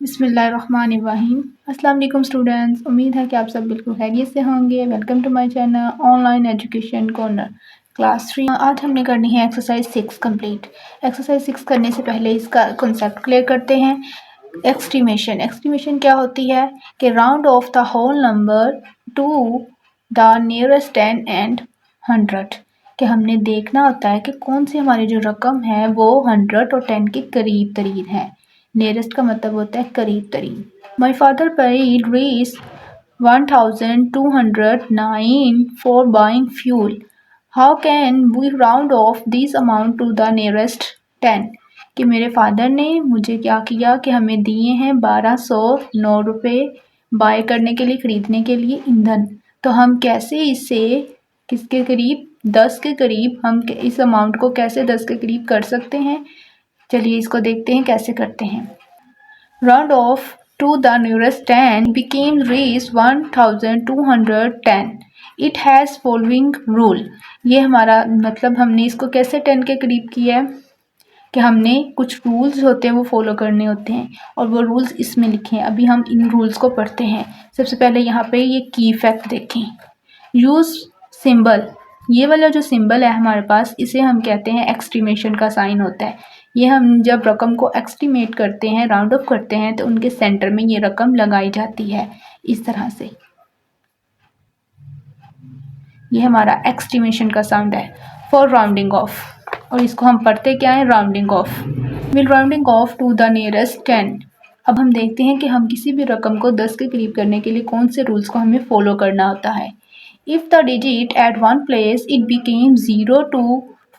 बिस्मिल्लाहिर्रहमानिर्रहीम। अस्सलाम वालेकुम स्टूडेंट्स, उम्मीद है कि आप सब बिल्कुल खैरियत से होंगे। Welcome to my channel online education corner class 3। आज हमने करनी है एक्सरसाइज 6 कंप्लीट। एक्सरसाइज 6 करने से पहले इसका कॉन्सेप्ट क्लियर करते हैं। एक्सट्रीमेशन क्या होती है कि round off the whole number to the nearest 10 and 100, कि हमने देखना होता है कि कौन सी हमारी जो रकम है वो 100 और 10 के करीब तरीन है। नियरेस्ट का मतलब होता है करीब तरीन। My father paid rupees 1209 for buying fuel. How can we round off this amount to the nearest 10, कि मेरे फादर ने मुझे क्या किया कि हमें दिए हैं 1209 रुपये बाय करने के लिए, ख़रीदने के लिए ईंधन। तो हम कैसे इसे किसके करीब, 10 के करीब, हम इस अमाउंट को कैसे 10 के करीब कर सकते हैं। चलिए इसको देखते हैं कैसे करते हैं। Round off to the nearest 10 became reached 1210. It has following rule. ये हमारा मतलब हमने इसको कैसे 10 के करीब किया है कि हमने कुछ रूल्स होते हैं वो फॉलो करने होते हैं, और वो रूल्स इसमें लिखे हैं। अभी हम इन रूल्स को पढ़ते हैं। सबसे पहले यहाँ पे ये की फैक्ट देखें। यूज़ सिंबल, ये वाला जो सिंबल है हमारे पास, इसे हम कहते हैं एक्सट्रीमेशन का साइन होता है। ये हम जब रकम को एक्सट्रीमेट करते हैं, राउंड ऑफ करते हैं, तो उनके सेंटर में ये रकम लगाई जाती है इस तरह से। ये हमारा एक्सट्रीमेशन का साउंड है फॉर राउंडिंग ऑफ, और इसको हम पढ़ते क्या है, rounding off. Will rounding off to the nearest 10। अब हम देखते हैं कि हम किसी भी रकम को 10 के करीब करने के लिए कौन से रूल्स को हमें फॉलो करना होता है। If the digit at one place it became 0 to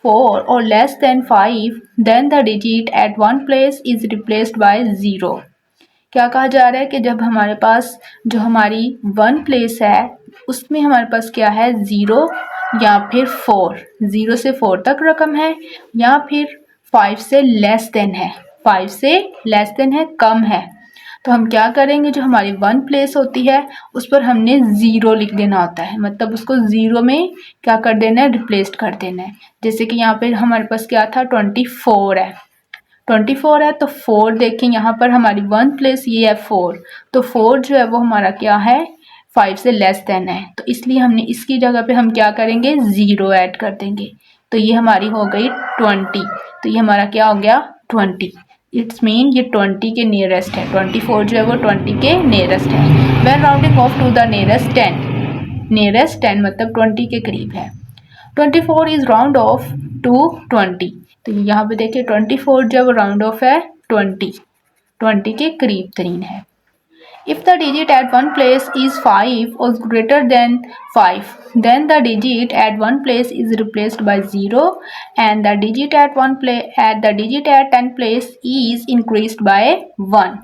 4 or less than 5, then the digit at one place is replaced by 0. क्या कहा जा रहा है कि जब हमारे पास जो हमारी 1 प्लेस है उसमें हमारे पास क्या है, 0 या फिर 4, 0 से 4 तक रकम है, या फिर 5 से लेस देन है, 5 से लेस देन है, कम है। तो हम क्या करेंगे, जो हमारी 1 प्लेस होती है उस पर हमने 0 लिख देना होता है, मतलब उसको 0 में क्या कर देना है, रिप्लेस कर देना है। जैसे कि यहाँ पे हमारे पास क्या था, 24 है, 24 है, तो 4 देखें यहाँ पर हमारी 1 प्लेस ये है 4, तो 4 जो है वो हमारा क्या है, 5 से लेस देन है, तो इसलिए हमने इसकी जगह पे हम क्या करेंगे, 0 ऐड कर देंगे। तो ये हमारी हो गई 20, तो ये हमारा क्या हो गया, 20। इट्स मीन ये 20 के नियरेस्ट है, 24 जो है वो 20 के नियरेस्ट है। When rounding off to the nearest 10, nearest 10 मतलब 20 के करीब है। 24 इज राउंड ऑफ टू 20, तो यहाँ पे देखिए 24 जब राउंड ऑफ है 20 के करीब तरीन है। If the digit at one place is 5 or greater than 5, then the digit at one place is replaced by 0, and the digit at 10 place is increased by 1.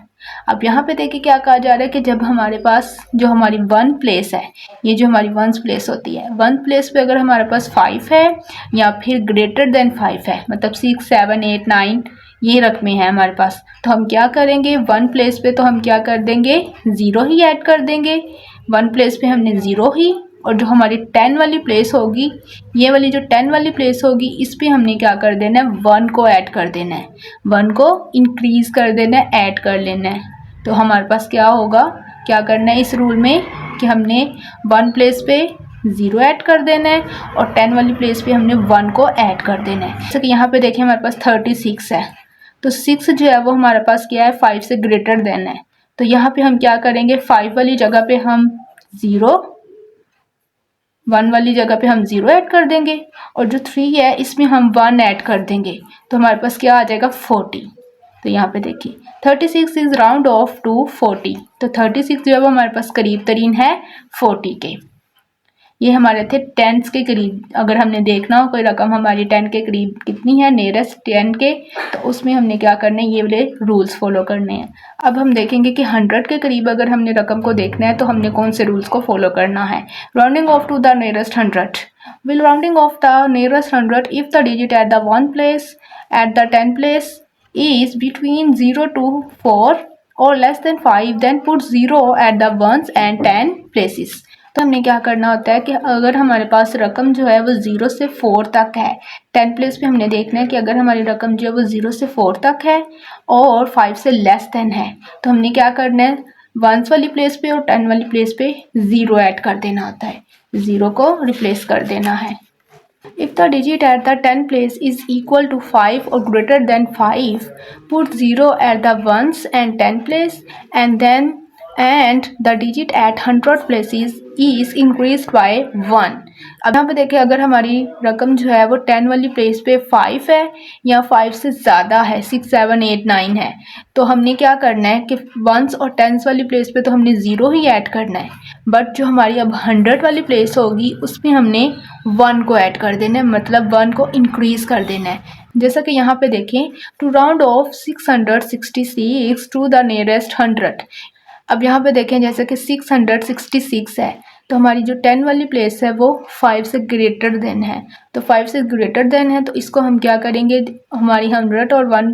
अब यहाँ पे देखिए क्या कहा जा रहा है कि जब हमारे पास जो हमारी 1 प्लेस है, ये जो हमारी 1 प्लेस होती है, 1 प्लेस पे अगर हमारे पास 5 है या फिर ग्रेटर देन 5 है, मतलब 6, 7, 8, 9 ये रकमें हैं हमारे पास, तो हम क्या करेंगे, 1 प्लेस पे तो हम क्या कर देंगे, 0 ही ऐड कर देंगे। 1 प्लेस पे हमने 0 ही, और जो हमारी 10 वाली प्लेस होगी, ये वाली जो 10 वाली प्लेस होगी, इस पे हमने क्या कर देना है, 1 को ऐड कर देना है, 1 को इंक्रीज़ कर देना है, ऐड कर लेना है। तो हमारे पास क्या होगा, क्या करना है इस रूल में कि हमने 1 प्लेस पे 0 ऐड कर देना है, और 10 वाली प्लेस पे हमने 1 को ऐड कर देना है। जैसे कि यहाँ पे देखिए हमारे पास 36 है, तो 6 जो है वो हमारे पास क्या है, 5 से ग्रेटर देन है, तो यहाँ पे हम क्या करेंगे, 5 वाली जगह पे हम 0, 1 वाली जगह पे हम 0 ऐड कर देंगे, और जो 3 है इसमें हम 1 ऐड कर देंगे, तो हमारे पास क्या आ जाएगा, 40। तो यहाँ पे देखिए 36 इज राउंड ऑफ टू 40, तो 36 जो है वो हमारे पास करीब तरीन है 40 के। ये हमारे थे 10 के करीब। अगर हमने देखना हो कोई रकम हमारी 10 के करीब कितनी है, नियरेस्ट 10 के, तो उसमें हमने क्या करना है, ये वाले रूल्स फॉलो करने हैं। अब हम देखेंगे कि 100 के करीब अगर हमने रकम को देखना है तो हमने कौन से रूल्स को फॉलो करना है। Rounding off to the nearest 100। Will rounding off the nearest 100 if the digit at the 1 place at the 10 place is between 0 to 4 or less than 5, then put 0 at the 1s and 10 places. तो हमने क्या करना होता है कि अगर हमारे पास रकम जो है वो 0 से 4 तक है, 10 प्लेस पे हमने देखना है कि अगर हमारी रकम जो है वो 0 से 4 तक है और 5 से लेस देन है, तो हमने क्या करना है, वंस वाली प्लेस पे और 10 वाली प्लेस पे 0 ऐड कर देना होता है, 0 को रिप्लेस कर देना है। If the digit at the 10 place is equal to 5 or greater than 5, put 0 at the ones and 10 place and the digit at 100 places is increased by 1। अब यहाँ पे देखें, अगर हमारी रकम जो है वो 10 वाली प्लेस पे 5 है या 5 से ज़्यादा है, 6, 7, 8, 9 है, तो हमने क्या करना है कि वंस और टेंस वाली प्लेस पे तो हमने 0 ही ऐड करना है, बट जो हमारी अब 100 वाली प्लेस होगी उसमें हमने 1 को ऐड कर देना है, मतलब 1 को इंक्रीज़ कर देना है। जैसा कि यहाँ पे देखें, to round off 666 to the nearest 100। अब यहाँ पे देखें जैसे कि 666 है, तो हमारी जो 10 वाली प्लेस है वो 5 से ग्रेटर देन है, तो 5 से ग्रेटर देन है, तो इसको हम क्या करेंगे, हमारी 100 और 1,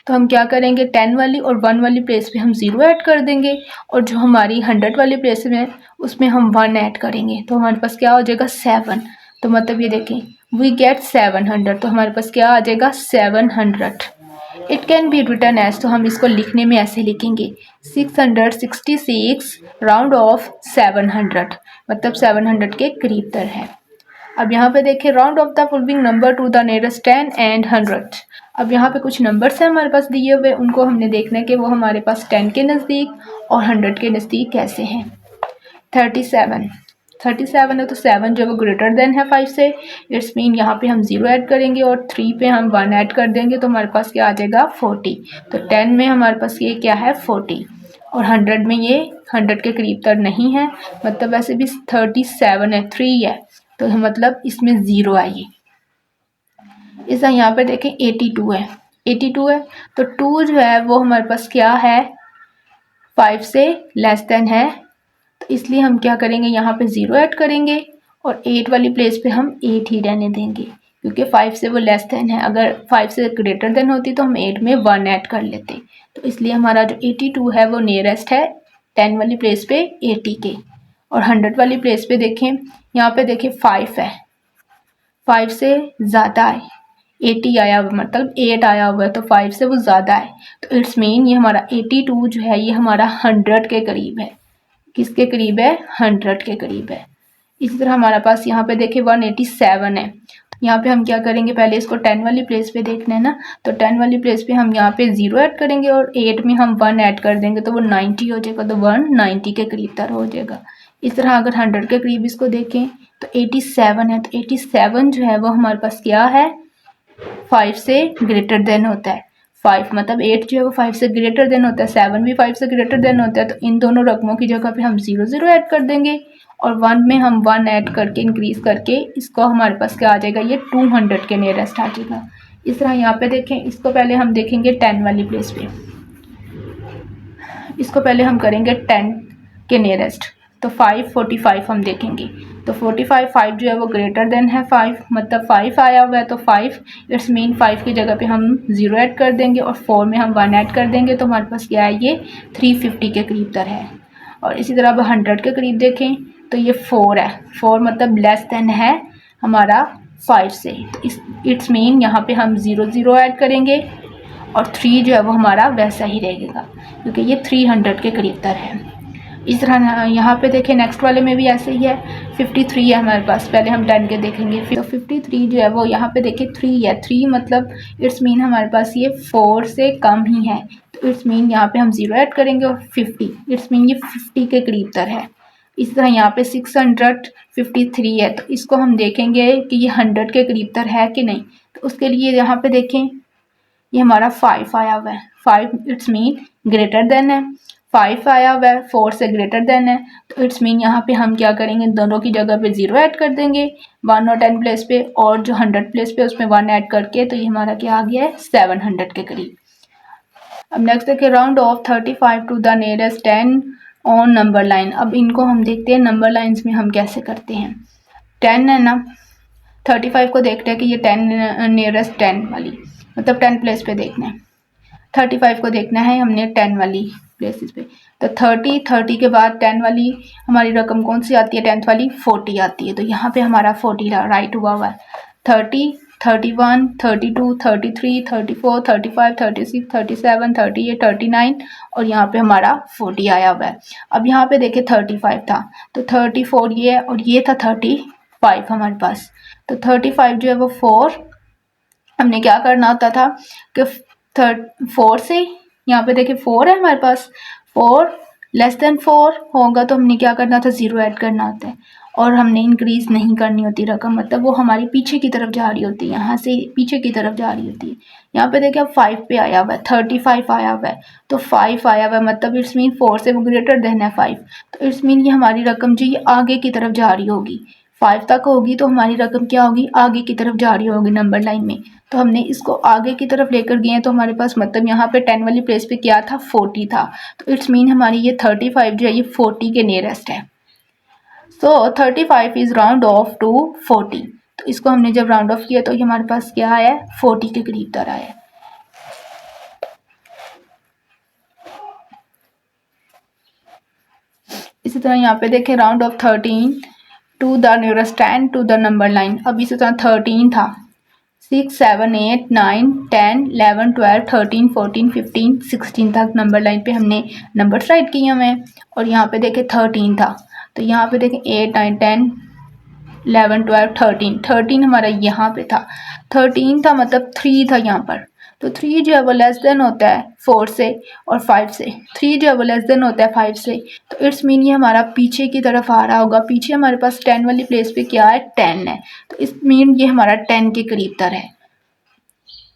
तो हम क्या करेंगे 10 वाली और 1 वाली प्लेस पे हम 0 ऐड कर देंगे, और जो हमारी 100 वाली प्लेस में उसमें हम 1 ऐड करेंगे, तो हमारे पास क्या हो जाएगा 7। तो मतलब ये देखें, वी गेट 700, तो हमारे पास क्या आ जाएगा 700। It can be written as, तो हम इसको लिखने में ऐसे लिखेंगे 666 राउंड ऑफ 700, मतलब 700 के करीब तर है। अब यहाँ पे देखें, round off the following number to the nearest 10 and 100। अब यहाँ पे कुछ नंबर्स हैं हमारे पास दिए हुए, उनको हमने देखना है कि वो हमारे पास 10 के नज़दीक और 100 के नज़दीक कैसे हैं। 37 है, तो 7 जो है वो ग्रेटर देन है 5 से, इट्स मीन यहाँ पे हम 0 ऐड करेंगे और 3 पे हम 1 ऐड कर देंगे, तो हमारे पास क्या आ जाएगा 40। तो 10 में हमारे पास ये क्या है 40, और 100 में ये 100 के करीब तर नहीं है, मतलब वैसे भी 37 है, 3 है, तो मतलब इसमें 0 आइए। इस यहाँ पे देखें 82 है, 82 है, तो 2 जो है वो हमारे पास क्या है 5 से लेस देन है, तो इसलिए हम क्या करेंगे यहाँ पे 0 ऐड करेंगे, और 8 वाली प्लेस पे हम 8 ही रहने देंगे, क्योंकि 5 से वो लेस देन है। अगर 5 से ग्रेटर देन होती तो हम 8 में 1 ऐड कर लेते, तो इसलिए हमारा जो 82 है वो नियरेस्ट है 10 वाली प्लेस पे 80 के। और 100 वाली प्लेस पे देखें, यहाँ पे देखें 5 है, 5 से ज़्यादा है, 80 आया हुआ, मतलब 8 आया हुआ है, तो 5 से वो ज़्यादा है, तो इट्स मीन ये हमारा 82 जो है ये हमारा 100 के करीब है। किसके करीब है 100 के करीब है। इसी तरह हमारे पास यहाँ पे देखिए 187 है, यहाँ पे हम क्या करेंगे, पहले इसको 10 वाली प्लेस पे देखना है ना, तो 10 वाली प्लेस पे हम यहाँ पे 0 ऐड करेंगे और 8 में हम 1 ऐड कर देंगे, तो वो 90 हो जाएगा, तो 190 के करीब तर हो जाएगा। इस तरह अगर 100 के करीब इसको देखें तो 87 है, तो 87 जो है वो हमारे पास क्या है 5 से ग्रेटर देन होता है। 5 मतलब 8 जो है वो 5 से ग्रेटर देन होता है, 7 भी 5 से ग्रेटर देन होता है, तो इन दोनों रकमों की जगह पे हम 0 0 ऐड कर देंगे, और 1 में हम 1 ऐड करके इंक्रीज़ करके इसको हमारे पास क्या आ जाएगा, ये 200 के नियरेस्ट आ जाएगा। इस तरह यहाँ पे देखें, इसको पहले हम देखेंगे 10 वाली प्लेस पे, इसको पहले हम करेंगे 10 के नियरेस्ट, तो 545 हम देखेंगे, तो 45 5 जो है वो ग्रेटर देन है 5, मतलब 5 आया हुआ है, तो 5 इट्स मीन 5 की जगह पे हम 0 ऐड कर देंगे और 4 में हम 1 ऐड कर देंगे, तो हमारे पास क्या है ये 350 के करीब तर है। और इसी तरह अब 100 के करीब देखें तो ये 4 है, 4 मतलब लेस देन है हमारा 5 से, तो इट्स मीन यहाँ पे हम 0 0 ऐड करेंगे और 3 जो है वो हमारा वैसा ही रहेगा, क्योंकि ये 300 के करीब तर है। इस तरह यहाँ पे देखें नेक्स्ट वाले में भी ऐसे ही है, 53 है हमारे पास, पहले हम 10 के देखेंगे, तो 53 जो है वो यहाँ पे देखें 3 है, 3 मतलब इट्स मीन हमारे पास ये 4 से कम ही है, तो इट्स मीन यहाँ पे हम 0 ऐड करेंगे और 50, इट्स मीन ये 50 के करीब तर है। इस तरह यहाँ पे 653 है, तो इसको हम देखेंगे कि ये 100 के करीब तर है कि नहीं, तो उसके लिए यहाँ पे देखें ये हमारा 5 आया हुआ है, 5 इट्स मीन ग्रेटर देन है, 5 आया हुआ है 4 से ग्रेटर देन है, तो इट्स मीन यहाँ पे हम क्या करेंगे, दोनों की जगह पे 0 ऐड कर देंगे 1 और 10 प्लेस पे, और जो 100 प्लेस पे उसमें 1 ऐड करके, तो ये हमारा क्या आ गया है 700 के करीब। अब नेक्स्ट देखिए, round off 35 to the nearest 10 on number line. अब इनको हम देखते हैं नंबर लाइन्स में हम कैसे करते हैं। 10 है ना, 35 को देखते हैं कि ये 10 नियरेस्ट 10 वाली, मतलब 10 प्लेस पे देखना है। 35 को देखना है हमने 10 वाली प्लेसेस पे। तो 30 के बाद 10 वाली हमारी रकम कौन सी आती है? 10th वाली 40 आती है। तो यहाँ पे हमारा 40 राइट हुआ है। 30, 31, 32, 33, 34, 35, 36, 37, 38, 39 और यहाँ पे हमारा 40 आया हुआ है। अब यहाँ पे देखिए 35 था तो 34 ये है और ये था 35 हमारे पास। तो 35 जो है वो 4 हमने क्या करना होता था कि 4 से यहाँ पे देखिए 4 है हमारे पास, 4 लेस देन 4 होगा तो हमने क्या करना था? 0 ऐड करना होता है और हमने इंक्रीज नहीं करनी होती रकम, मतलब वो हमारी पीछे की तरफ जा रही होती है, यहाँ से पीछे की तरफ जा रही होती है। यहाँ पे देखिए अब 5 पे आया हुआ है, 35 आया हुआ है तो 5 आया हुआ है, मतलब इट्स मीन 4 से वो ग्रेटर देन है 5, तो इट्स मीन ये हमारी रकम जो ये आगे की तरफ जा रही होगी, 5 तक होगी तो हमारी रकम क्या होगी? आगे की तरफ जा रही होगी नंबर लाइन में। तो हमने इसको आगे की तरफ लेकर गए हैं तो हमारे पास मतलब यहाँ पे 10 वाली प्लेस पे क्या था? 40 था। तो इट्स मीन हमारी ये 35 जो है ये 40 के नियरेस्ट है। सो 35 इज राउंड ऑफ टू 40। तो इसको हमने जब राउंड ऑफ किया तो ये हमारे पास क्या आया? 40 के करीब तर आया। इसी तरह यहाँ पे देखें round off 13 to the nearest 10 to the number line. अब इसी तरह 13 था, 6, 7, 8, 9, 10, 11, 12, 13, 14, 15, 16 तक नंबर लाइन पे हमने नंबर्स राइट किए हुए हैं। और यहाँ पे देखें 13 था तो यहाँ पे देखें 8, 9, 10, 11, 12, 13 हमारा यहाँ पे था, 13 था मतलब 3 था यहाँ पर। तो 3 जो है वो लेस देन होता है 4 से और 5 से, 3 जो है वो लेस देन होता है 5 से। तो इट्स मीन ये हमारा पीछे की तरफ आ रहा होगा, पीछे हमारे पास 10 वाली प्लेस पे क्या है? 10 है। तो इस मीन ये हमारा 10 के करीब तर है।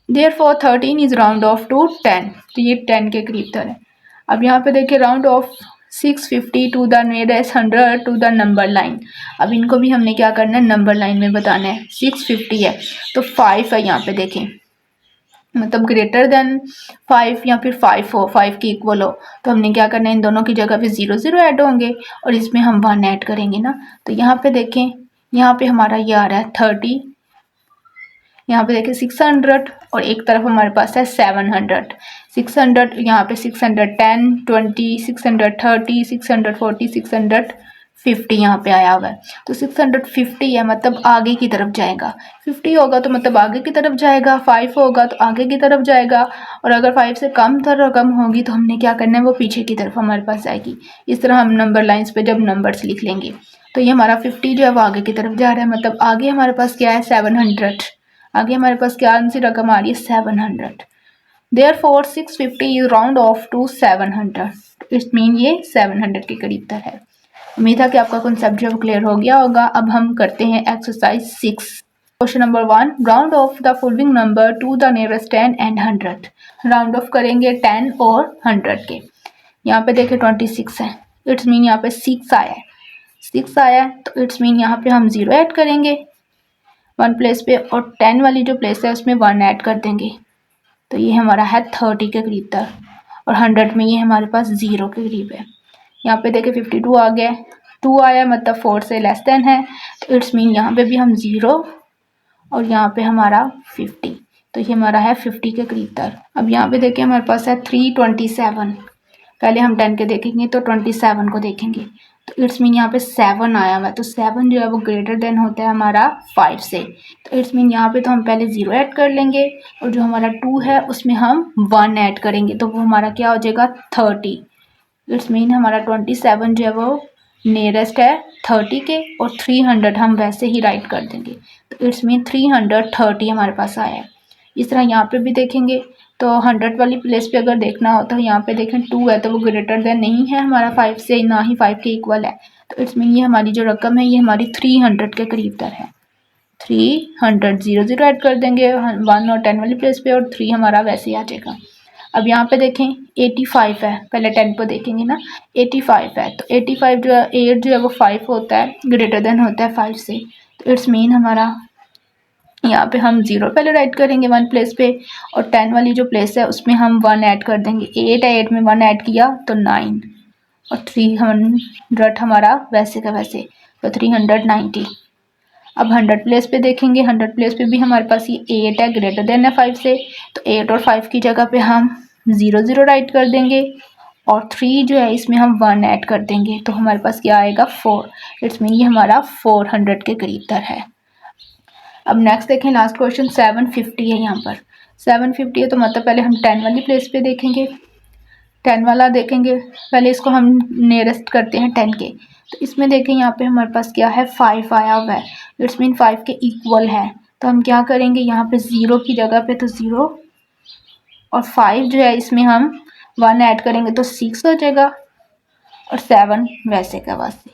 Therefore 13 is round off to 10, तो ये 10 के करीब तर है। अब यहाँ पे देखिए round off 650 to the nearest 100 to the number line. अब इनको भी हमने क्या करना है? नंबर लाइन में बताना है। 650 है तो 5 है यहाँ पे देखें, मतलब ग्रेटर देन 5 या फिर 5 हो, 5 के इक्वल हो, तो हमने क्या करना है? इन दोनों की जगह पे 0 0 ऐड होंगे और इसमें हम 1 ऐड करेंगे ना। तो यहाँ पे देखें, यहाँ पे हमारा ये आ रहा है 30, यहाँ पे देखिए 600 और एक तरफ हमारे पास है 700, 600 यहाँ पे 610, 20, 630, 640, 650 यहाँ पे आया हुआ है। तो 650 है मतलब आगे की तरफ जाएगा, 50 होगा तो मतलब आगे की तरफ जाएगा, 5 होगा तो आगे की तरफ जाएगा और अगर 5 से कम तर रकम होगी तो हमने क्या करना है? वो पीछे की तरफ हमारे पास जाएगी। इस तरह हम नंबर लाइन्स पे जब नंबर्स लिख लेंगे तो ये हमारा 50 जो है वो आगे की तरफ जा रहा है, मतलब आगे हमारे पास क्या है? 700, आगे हमारे पास क्या सी रकम आ रही है? 700। Therefore 650 is round off to 700, it mean ये 700 के करीब तक है। उम्मीद है कि आपका कॉन्सेप्ट जो क्लियर हो गया होगा। अब हम करते हैं exercise 6। Question number 1, round off the following number to the nearest 10 and 100। Round of करेंगे 10 और 100 के। यहाँ पे देखिए 26 है, इट्स मीन यहाँ पे 6 आया है, 6 आया है तो इट्स मीन यहाँ पे हम 0 ऐड करेंगे 1 प्लेस पे और 10 वाली जो प्लेस है उसमें 1 ऐड कर देंगे। तो ये हमारा है 30 के करीब तक और 100 में ये हमारे पास 0 के करीब है। यहाँ पे देखिए 52 आ गया, 2 आया मतलब 4 से लेस देन है, तो इट्स मीन यहाँ पे भी हम 0 और यहाँ पे हमारा 50, तो ये हमारा है 50 के करीब तक। अब यहाँ पे देखिए हमारे पास है 327, पहले हम 10 के देखेंगे तो 27 को देखेंगे तो इट्स मीन यहाँ पे 7 आया हुआ है, तो 7 जो है वो ग्रेटर देन होता है हमारा 5 से, तो इट्स मीन यहाँ पे तो हम पहले 0 ऐड कर लेंगे और जो हमारा 2 है उसमें हम 1 ऐड करेंगे तो वो हमारा क्या हो जाएगा? 30। इट्स मीन हमारा 27 जो है वो नियरेस्ट है 30 के और 300 हम वैसे ही राइट कर देंगे, तो इट्स मीन 330 हमारे पास आया है। इस तरह यहाँ पे भी देखेंगे तो 100 वाली प्लेस पे अगर देखना हो तो यहाँ पे देखें 2 है तो वो ग्रेटर देन नहीं है हमारा 5 से, ना ही 5 के इक्वल है, तो इट्स मीन ये हमारी जो रकम है ये हमारी 300 के करीब तर है। 300 0 0 ऐड कर देंगे 1 और 10 वाली प्लेस पे और 3 हमारा वैसे ही आ जाएगा। अब यहाँ पे देखें 85 है, पहले 10 को देखेंगे ना, 85 है तो 85 जो है 8 जो है वो 5 होता है, ग्रेटर देन होता है 5 से, तो इट्स मीन हमारा यहाँ पे हम 0 पहले राइट करेंगे 1 प्लेस पे और 10 वाली जो प्लेस है उसमें हम 1 ऐड कर देंगे। 8 है, 8 में 1 ऐड किया तो 9 और 300 हमारा वैसे का वैसे, तो 390। अब 100 प्लेस पे देखेंगे, 100 प्लेस पे भी हमारे पास ये 8 है, ग्रेटर देन है 5 से, तो 8 और 5 की जगह पे हम ज़ीरो ज़ीरो राइट कर देंगे और 3 जो है इसमें हम 1 ऐड कर देंगे तो हमारे पास क्या आएगा 4। इट्स मीन ये हमारा 400 के करीब तर है। अब नेक्स्ट देखें लास्ट क्वेश्चन 750 है। यहाँ पर 750 है तो मतलब पहले हम 10 वाली प्लेस पे देखेंगे, 10 वाला देखेंगे। पहले इसको हम नियरेस्ट करते हैं 10 के। तो इसमें देखें यहाँ पे हमारे पास क्या है 5 आया हुआ है, इट्स मीन 5 के इक्वल है। तो हम क्या करेंगे यहाँ पे 0 की जगह पे तो 0 और 5 जो है इसमें हम 1 ऐड करेंगे तो 6 हो जाएगा और 7 वैसे का वैसे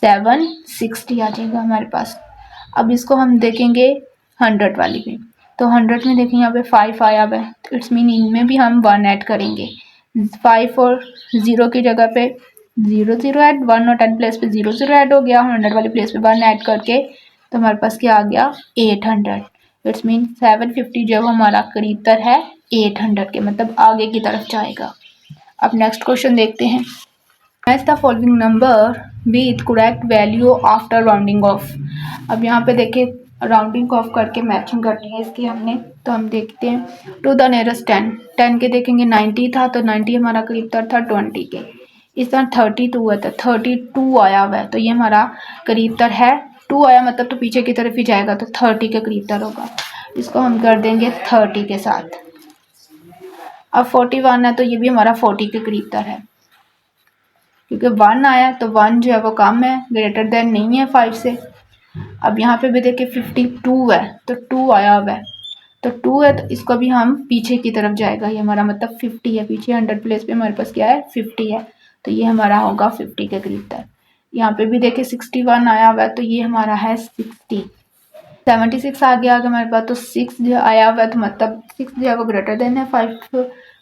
760 आ जाएगा हमारे पास। अब इसको हम देखेंगे 100 वाली में। तो 100 में देखें यहाँ पे 5 आया हुआ है तो इट्स मीन इनमें भी हम 1 ऐड करेंगे। 5 और 0 की जगह पे 0 0 ऐड, 1 और 10 प्लेस पे 0 0 ऐड हो गया, 100 वाली प्लेस पे 1 ऐड करके तो हमारे पास क्या आ गया 800। इट्स मीन 750 जो हमारा करीब तर है 800 के, मतलब आगे की तरफ जाएगा। अब नेक्स्ट क्वेश्चन देखते हैं। Match the following number with correct value after rounding off. अब यहाँ पे देखिए राउंडिंग ऑफ करके मैचिंग करनी है इसकी हमने। तो हम देखते हैं टू द नियरेस्ट 10 के देखेंगे 90 था तो 90 हमारा करीब तर था 20 के। इस तरह 32 है तो 32 आया हुआ है तो ये हमारा करीब तर है 2 आया, मतलब तो पीछे की तरफ ही जाएगा तो 30 के करीब तर होगा। इसको हम कर देंगे 30 के साथ। अब 41 है तो ये भी हमारा 40 के करीब तर है, क्योंकि 1 आया तो 1 जो है वो कम है, ग्रेटर देन नहीं है 5 से। अब यहाँ पे भी देखिए 52 है तो 2 आया हुआ है तो 2 है तो इसको भी हम पीछे की तरफ जाएगा, ये हमारा मतलब 50 है, पीछे 100 प्लेस पे हमारे पास क्या है 50 है तो ये हमारा होगा 50 के करीब तक। यहाँ पे भी देखिए 61 आया हुआ है तो ये हमारा है 60। 76 आ गया हमारे पास तो 6 जो आया हुआ है तो मतलब 6 जो है वो ग्रेटर देन है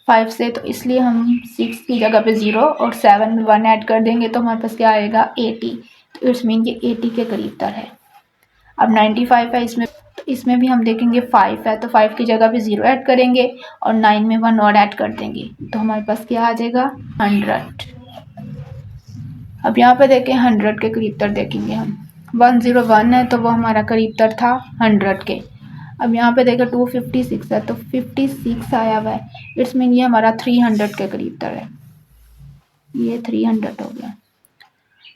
5 से, तो इसलिए हम 6 की जगह पे 0 और 7 में 1 ऐड कर देंगे तो हमारे पास क्या आएगा 80। तो इट्स मीन ये 80 के करीब तर है। अब 95 है इसमें, तो इसमें भी हम देखेंगे 5 है तो 5 की जगह पे 0 ऐड करेंगे और 9 में 1 और ऐड कर देंगे तो हमारे पास क्या आ जाएगा 100। अब यहाँ पे देखें 100 के करीब तर देखेंगे हम, 101 है तो वो हमारा करीब तर था 100 के। अब यहाँ पे देखें 256 है तो 56 आया हुआ है, इट्स मीन ये हमारा 300 के करीब तर है, ये 300 हो गया।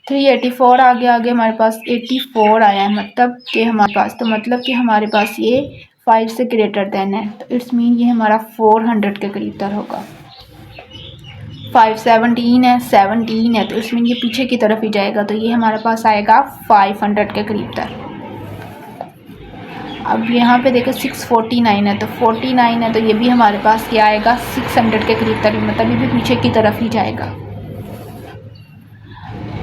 384 आगे हमारे पास 84 आया है, मतलब कि हमारे पास तो मतलब कि हमारे पास ये 5 से ग्रेटर देन है तो इट्स मीन ये हमारा 400 के करीब तर होगा। 517 है 17 है तो इट्स मीन ये पीछे की तरफ ही जाएगा तो ये हमारे पास आएगा 500 के करीब तर। अब यहाँ पे देखो 649 है तो 49 है तो ये भी हमारे पास क्या आएगा 600 के करीब तर, मतलब ये भी पीछे की तरफ ही जाएगा।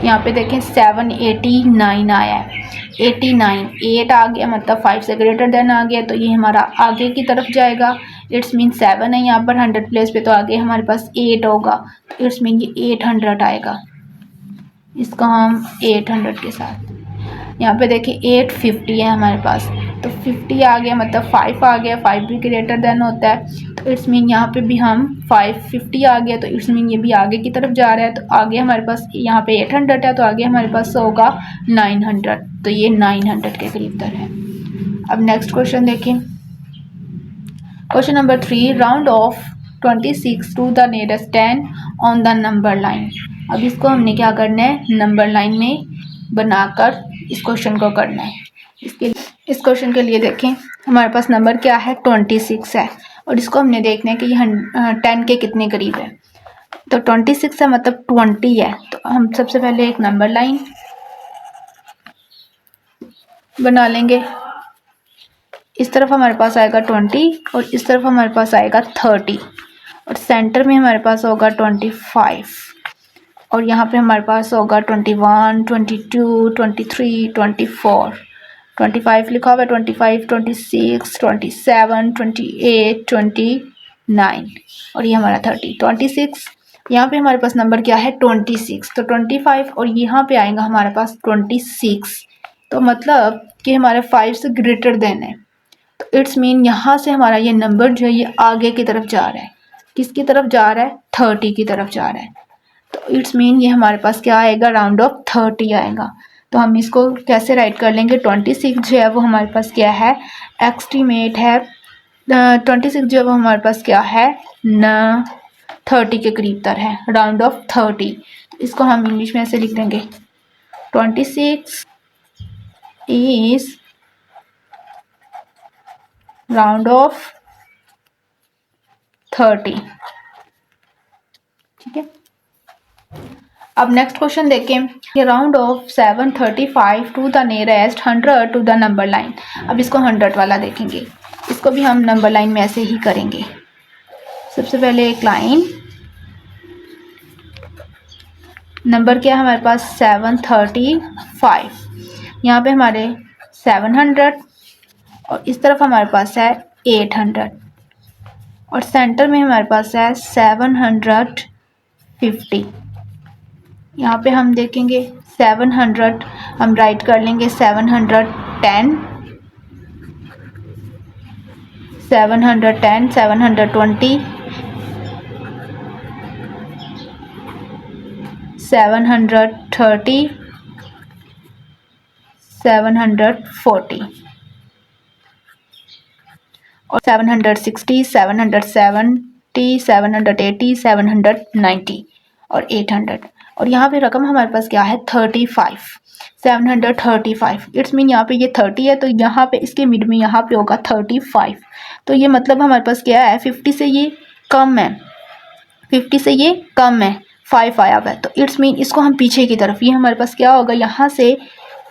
यहाँ पे देखें 789 आया है, 89 8 आ गया, मतलब 5 से ग्रेटर देन आ गया तो ये हमारा आगे की तरफ जाएगा। इट्स मीन 7 है यहाँ पर 100 प्लेस पे तो आगे हमारे पास 8 होगा तो इट्स मीन ये 800 आएगा। इसको हम 800 के साथ, यहाँ पे देखिए 850 है हमारे पास तो 50 आ गया, मतलब 5 आ गया, 5 भी ग्रेटर देन होता है तो इट्स मीन यहाँ पे भी हम 550 आ गया तो इट्स मीन ये भी आगे की तरफ जा रहा है तो आगे हमारे पास यहाँ पे 800 है तो आगे हमारे पास होगा 900, तो ये 900 के करीब तर है। अब नेक्स्ट क्वेश्चन देखें, question number 3, round off 26 to the nearest 10 on the number line. अब इसको हमने क्या करना है नंबर लाइन में बनाकर इस क्वेश्चन को करना है। इस क्वेश्चन के लिए देखें हमारे पास नंबर क्या है 26 है और इसको हमने देखना है कि ये 10 के कितने करीब है। तो 26 है मतलब 20 है तो हम सबसे पहले एक नंबर लाइन बना लेंगे। इस तरफ हमारे पास आएगा 20 और इस तरफ हमारे पास आएगा 30 और सेंटर में हमारे पास होगा 25 और यहाँ पे हमारे पास होगा 21 22 23 24 25 लिखा हुआ है, 25 26 27 28 29 और ये हमारा 30 26। यहाँ पे हमारे पास नंबर क्या है 26 तो 25 और यहाँ पे आएगा हमारे पास 26 तो मतलब कि हमारे 5 से ग्रेटर देन है तो इट्स मीन यहाँ से हमारा ये नंबर जो है ये आगे की तरफ जा रहा है। किसकी तरफ जा रहा है 30 की तरफ जा रहा है तो इट्स मीन ये हमारे पास क्या आएगा राउंड ऑफ 30 आएगा। तो हम इसको कैसे राइट कर लेंगे 26 जो है वो हमारे पास क्या है एक्सट्रीमेट है 26 जो हमारे पास क्या है न 30 के करीब तर है, राउंड ऑफ 30। इसको हम इंग्लिश में ऐसे लिख देंगे 26 इज राउंड ऑफ 30। ठीक है, अब नेक्स्ट क्वेश्चन देखें कि round off 735 to the nearest 100 to the number line. अब इसको 100 वाला देखेंगे, इसको भी हम नंबर लाइन में ऐसे ही करेंगे। सबसे पहले एक लाइन, नंबर क्या है हमारे पास 735, यहाँ पे हमारे 700 और इस तरफ हमारे पास है 800 और सेंटर में हमारे पास है 750। यहाँ पे हम देखेंगे 700 हम राइट कर लेंगे 710, 710, 720, 730, 740 और 760, 770, 780, 790 और 800। और यहाँ पे रकम हमारे पास क्या है 35, 735। इट्स मीन यहाँ पे ये 30 है तो यहाँ पे इसके मिड में यहाँ पे होगा 35। तो ये मतलब हमारे पास क्या है 50 से ये कम है, 50 से ये कम है, 5 आया हुआ है। तो इट्स मीन इसको हम पीछे की तरफ, ये हमारे पास क्या होगा यहाँ से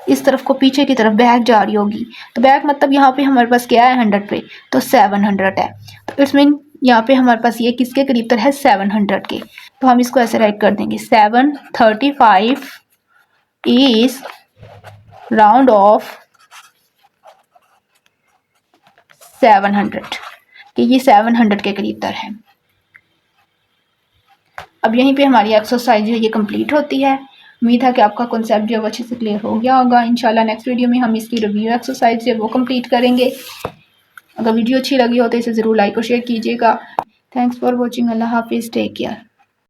इस तरफ को पीछे की तरफ बैक जा रही होगी। तो बैक मतलब यहाँ पे हमारे पास क्या है 100 पे, तो 700 है। तो इट्स मीन यहाँ पे हमारे पास ये किसके करीब तर है 700 के। तो हम इसको ऐसे राइट कर देंगे 735 इज राउंड ऑफ 700 कि ये 700 के करीब तर है। अब यहीं पे हमारी एक्सरसाइज जो ये कंप्लीट होती है। उम्मीद है कि आपका कॉन्सेप्ट जो है वो अच्छे से क्लियर हो गया होगा। इंशाल्लाह नेक्स्ट वीडियो में हम इसकी रिव्यू एक्सरसाइज जो है वो कंप्लीट करेंगे। अगर वीडियो अच्छी लगी हो तो इसे ज़रूर लाइक और शेयर कीजिएगा। Thanks for watching. अल्लाह हाफिज़, टेक केयर।